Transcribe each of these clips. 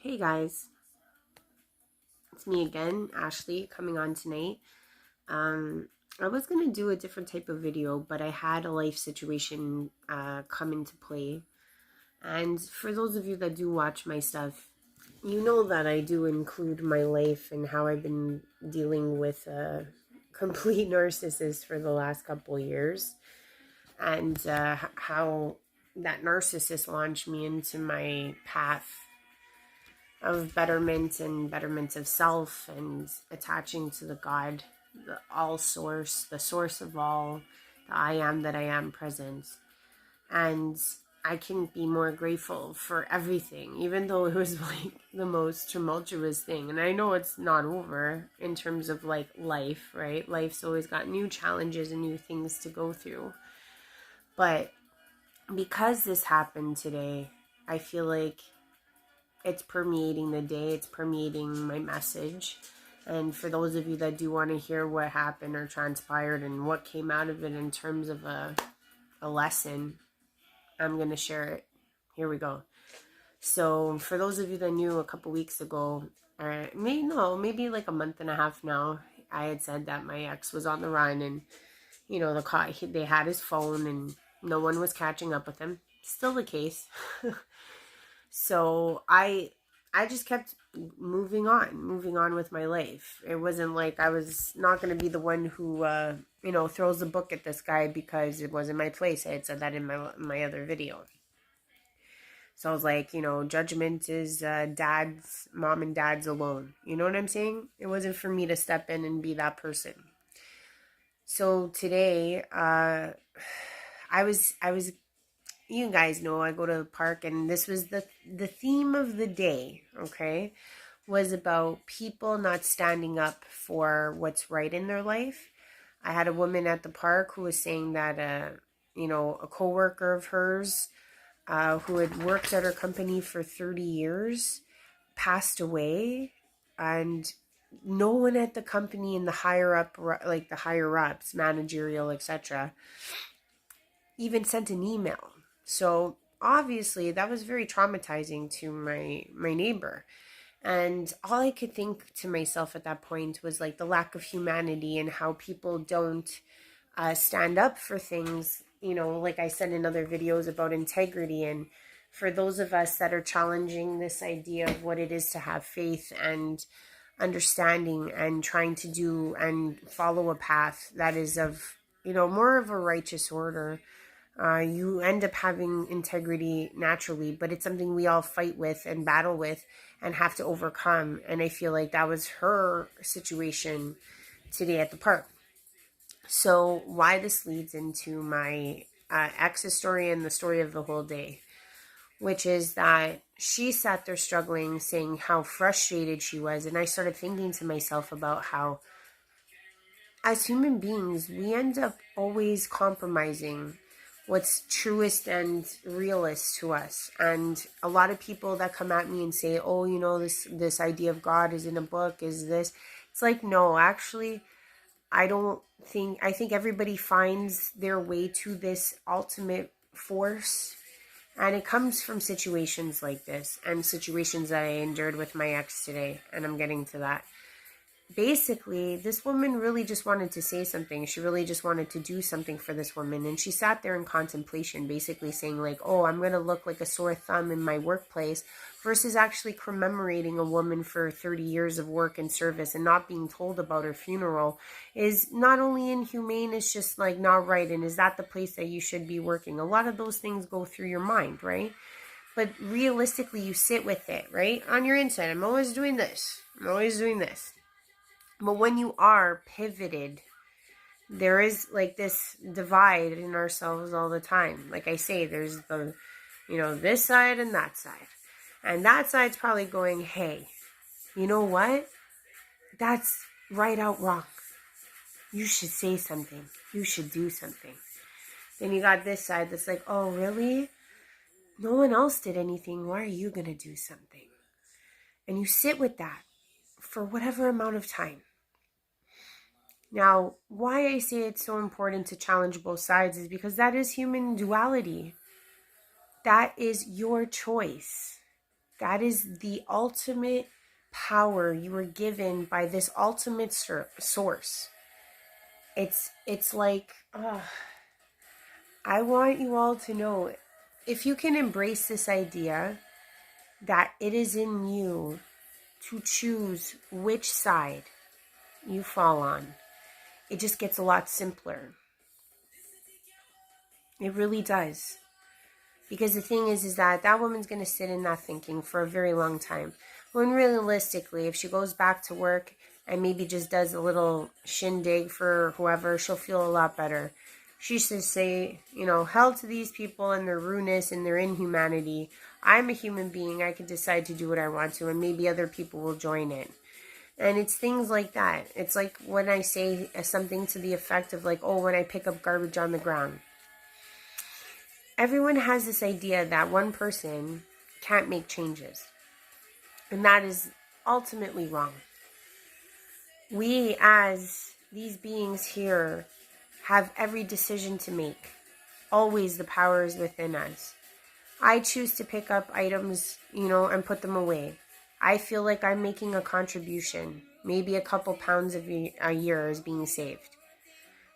Hey guys, it's me again, Ashley, coming on tonight. I was gonna do a different type of video, but I had a life situation come into play. And for those of you that do watch my stuff, you know that I do include my life and how I've been dealing with a complete narcissist for the last couple years, and how that narcissist launched me into my path of betterment and betterment of self and attaching to the God, the all source, the source of all, the I am that I am present. And I can be more grateful for everything, even though it was like the most tumultuous thing. And I know it's not over in terms of like life, right? Life's always got new challenges and new things to go through. But because this happened today, I feel like it's permeating the day, it's permeating my message. And for those of you that do want to hear what happened or transpired and what came out of it in terms of a lesson, I'm going to share it. Here we go. So for those of you that knew a couple weeks ago, or maybe like a month and a half now, I had said that my ex was on the run, and they had his phone and no one was catching up with him. Still the case. So I just kept moving on with my life. It wasn't like I was not going to be the one who, throws a book at this guy because it wasn't my place. I had said that in my other video. So I was like, judgment is mom and dad's alone. You know what I'm saying? It wasn't for me to step in and be that person. So today, I was you guys know I go to the park, and this was the theme of the day, okay, was about people not standing up for what's right in their life. I had a woman at the park who was saying that a coworker of hers who had worked at her company for 30 years passed away, and no one at the company in the higher ups, managerial, etc., even sent an email. So obviously that was very traumatizing to my neighbor. And all I could think to myself at that point was like the lack of humanity and how people don't stand up for things, like I said in other videos about integrity. And for those of us that are challenging this idea of what it is to have faith and understanding and trying to do and follow a path that is of, more of a righteous order, you end up having integrity naturally, but it's something we all fight with and battle with and have to overcome. And I feel like that was her situation today at the park. So why this leads into my ex's story and the story of the whole day, which is that she sat there struggling, saying how frustrated she was. And I started thinking to myself about how as human beings, we end up always compromising what's truest and realist to us. And a lot of people that come at me and say, oh, this idea of God is in a book, is this. It's like, no, actually, I think everybody finds their way to this ultimate force. And it comes from situations like this and situations that I endured with my ex today. And I'm getting to that. Basically, this woman really just wanted to say something. She really just wanted to do something for this woman. And she sat there in contemplation, basically saying like, oh, I'm going to look like a sore thumb in my workplace, versus actually commemorating a woman for 30 years of work and service and not being told about her funeral is not only inhumane, it's just like not right. And is that the place that you should be working? A lot of those things go through your mind, right? But realistically, you sit with it, right? On your inside, I'm always doing this. I'm always doing this. But when you are pivoted, there is like this divide in ourselves all the time. Like I say, there's the, this side and that side. And that side's probably going, hey, you know what? That's right out wrong. You should say something. You should do something. Then you got this side that's like, oh, really? No one else did anything. Why are you going to do something? And you sit with that for whatever amount of time. Now, why I say it's so important to challenge both sides is because that is human duality. That is your choice. That is the ultimate power you were given by this ultimate source. It's like, I want you all to know, if you can embrace this idea that it is in you to choose which side you fall on, it just gets a lot simpler. It really does. Because the thing is that woman's going to sit in that thinking for a very long time. When realistically, if she goes back to work and maybe just does a little shindig for whoever, she'll feel a lot better. She should say, hell to these people and their rudeness and their inhumanity. I'm a human being. I can decide to do what I want to, and maybe other people will join it. And it's things like that. It's like when I say something to the effect of like, oh, when I pick up garbage on the ground. Everyone has this idea that one person can't make changes. And that is ultimately wrong. We, as these beings here, have every decision to make. Always the power is within us. I choose to pick up items, and put them away. I feel like I'm making a contribution. Maybe a couple pounds a year is being saved.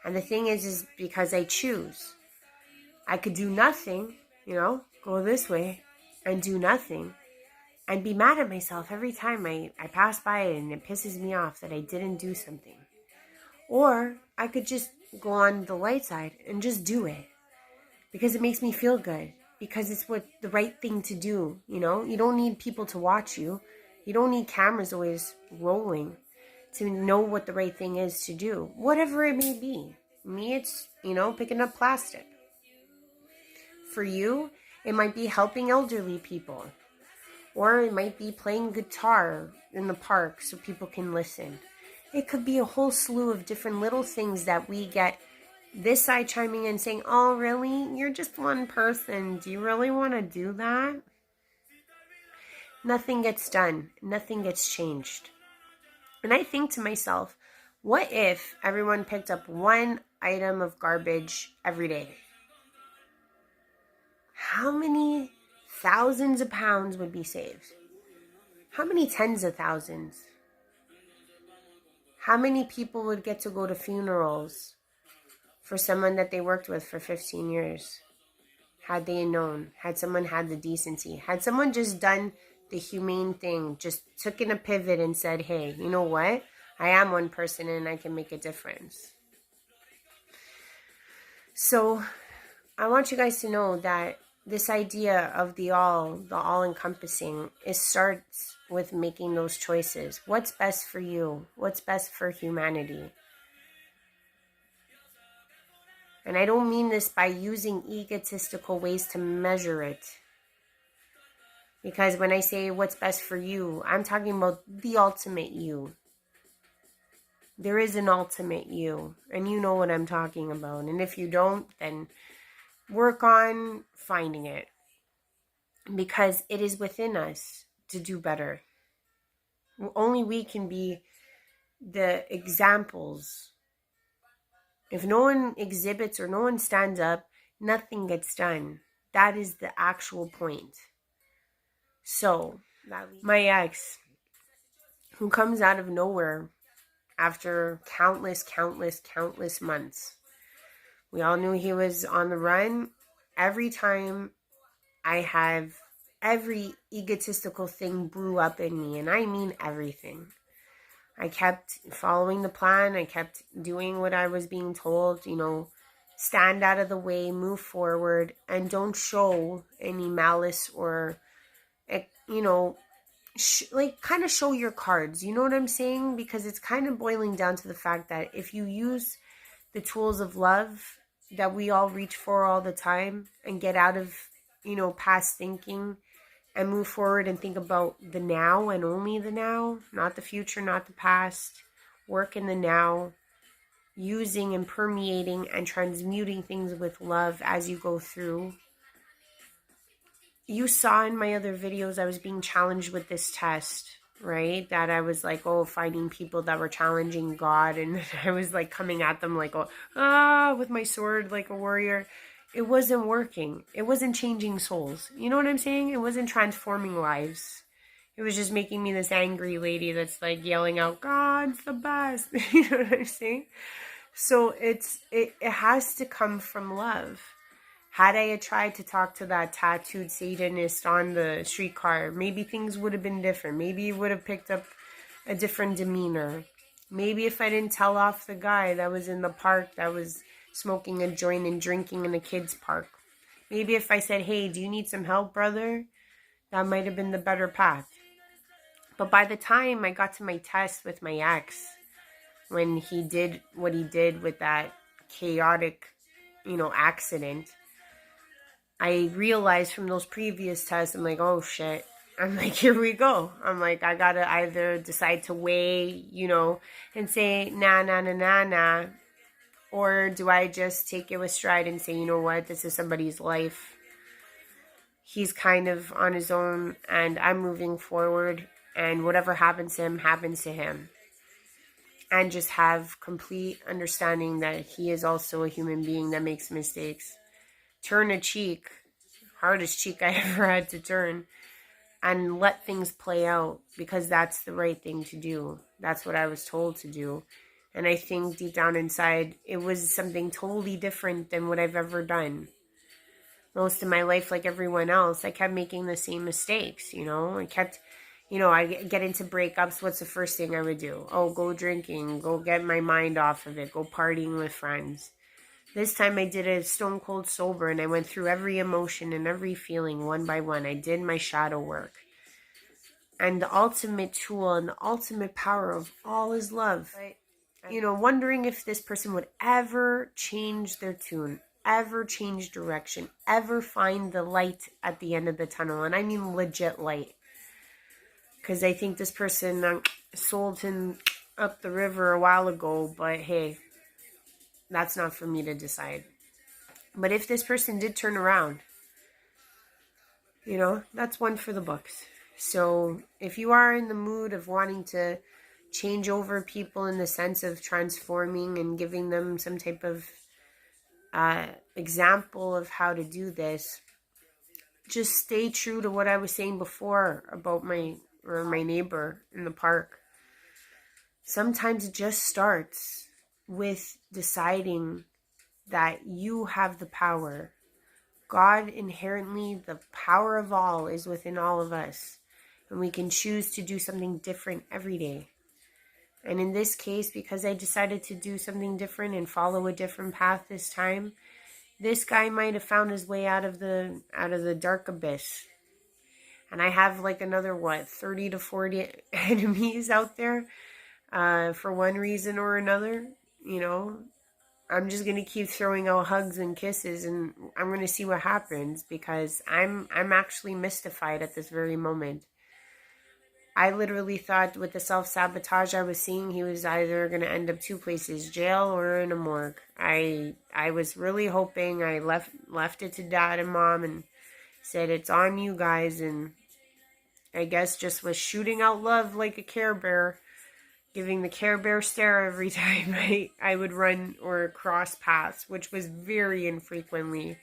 And the thing is because I choose. I could do nothing, go this way and do nothing and be mad at myself every time I pass by it and it pisses me off that I didn't do something. Or I could just go on the light side and just do it because it makes me feel good, because it's what the right thing to do, You don't need people to watch you. You don't need cameras always rolling to know what the right thing is to do, whatever it may be. Me, it's, picking up plastic. For you, it might be helping elderly people. Or it might be playing guitar in the park so people can listen. It could be a whole slew of different little things that we get this side chiming in saying, oh, really? You're just one person. Do you really want to do that? Nothing gets done. Nothing gets changed. And I think to myself, what if everyone picked up one item of garbage every day? How many thousands of pounds would be saved? How many tens of thousands? How many people would get to go to funerals for someone that they worked with for 15 years? Had they known, had someone had the decency, had someone just done the humane thing, just took in a pivot and said, hey, you know what? I am one person and I can make a difference. So I want you guys to know that this idea of the all-encompassing, it starts with making those choices. What's best for you? What's best for humanity? And I don't mean this by using egotistical ways to measure it. Because when I say what's best for you, I'm talking about the ultimate you. There is an ultimate you, and you know what I'm talking about. And if you don't, then work on finding it, because it is within us to do better. Only we can be the examples. If no one exhibits or no one stands up, nothing gets done. That is the actual point. So, my ex, who comes out of nowhere after countless months, we all knew he was on the run. Every time I have every egotistical thing brew up in me, and I mean everything. I kept following the plan. I kept doing what I was being told, stand out of the way, move forward, and don't show any malice or, kind of show your cards. You know what I'm saying? Because it's kind of boiling down to the fact that if you use the tools of love that we all reach for all the time and get out of, past thinking and move forward and think about the now and only the now, not the future, not the past, work in the now, using and permeating and transmuting things with love as you go through. You saw in my other videos I was being challenged with this test, right? That I was like, finding people that were challenging God, and I was like coming at them like, with my sword like a warrior. it wasn't working. It wasn't changing souls. You know what I'm saying? It wasn't transforming lives. It was just making me this angry lady that's like yelling out, God's the best. You know what I'm saying? So it has to come from love. Had I tried to talk to that tattooed Satanist on the streetcar, maybe things would have been different. Maybe he would have picked up a different demeanor. Maybe if I didn't tell off the guy that was in the park that was smoking a joint and drinking in a kid's park. Maybe if I said, hey, do you need some help, brother? That might have been the better path. But by the time I got to my test with my ex, when he did what he did with that chaotic, accident, I realized from those previous tests, I'm like, oh shit. I'm like, here we go. I'm like, I gotta either decide to weigh, and say, nah. Or do I just take it with stride and say, you know what, this is somebody's life. He's kind of on his own and I'm moving forward. And whatever happens to him, happens to him. And just have complete understanding that he is also a human being that makes mistakes. Turn a cheek, hardest cheek I ever had to turn, and let things play out because that's the right thing to do. That's what I was told to do. And I think deep down inside, it was something totally different than what I've ever done. Most of my life, like everyone else, I kept making the same mistakes, I kept, I get into breakups. What's the first thing I would do? Oh, go drinking, go get my mind off of it, go partying with friends. This time I did it stone cold sober and I went through every emotion and every feeling one by one. I did my shadow work. And the ultimate tool and the ultimate power of all is love. Wondering if this person would ever change their tune, ever change direction, ever find the light at the end of the tunnel. And I mean legit light. Because I think this person sold him up the river a while ago, but hey, that's not for me to decide. But if this person did turn around, that's one for the books. So if you are in the mood of wanting to change over people in the sense of transforming and giving them some type of example of how to do this, just stay true to what I was saying before about my neighbor in the park. Sometimes it just starts with deciding that you have the power. God inherently, the power of all is within all of us. And we can choose to do something different every day. And in this case, because I decided to do something different and follow a different path this time, this guy might have found his way out of the dark abyss. And I have like another, 30 to 40 enemies out there for one reason or another. I'm just going to keep throwing out hugs and kisses and I'm going to see what happens because I'm actually mystified at this very moment. I literally thought with the self-sabotage I was seeing, he was either going to end up two places, jail or in a morgue. I was really hoping. I left it to dad and mom and said, it's on you guys. And I guess just was shooting out love like a Care Bear, giving the Care Bear stare every time I would run or cross paths, which was very infrequently.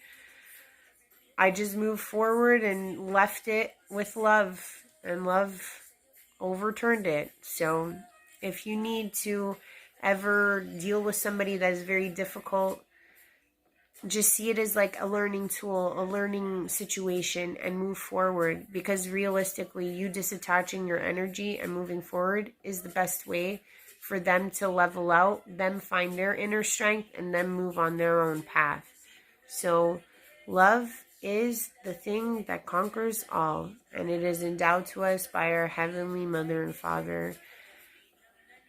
I just moved forward and left it with love, and love overturned it. So if you need to ever deal with somebody that is very difficult, just see it as like a learning tool, a learning situation, and move forward. Because realistically, you disattaching your energy and moving forward is the best way for them to level out, them find their inner strength, and then move on their own path. So love is the thing that conquers all, and it is endowed to us by our Heavenly Mother and Father.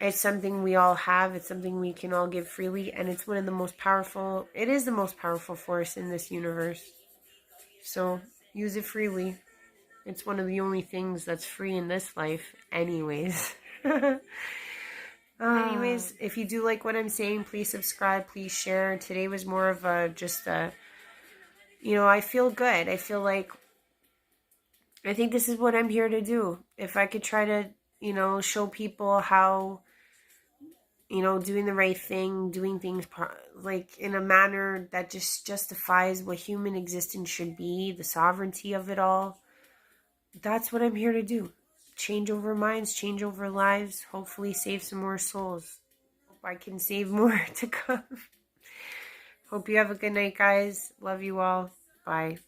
It's something we all have. It's something we can all give freely, and it's one of the most powerful. It is the most powerful force in this universe. So use it freely. It's one of the only things that's free in this life, anyways. Anyways, if you do like what I'm saying, please subscribe, please share. Today was more of I feel good. I feel like, I think this is what I'm here to do. If I could try to, show people how you know, doing the right thing, doing things like in a manner that just justifies what human existence should be, the sovereignty of it all. That's what I'm here to do. Change over minds, change over lives, hopefully save some more souls. Hope I can save more to come. Hope you have a good night, guys. Love you all. Bye.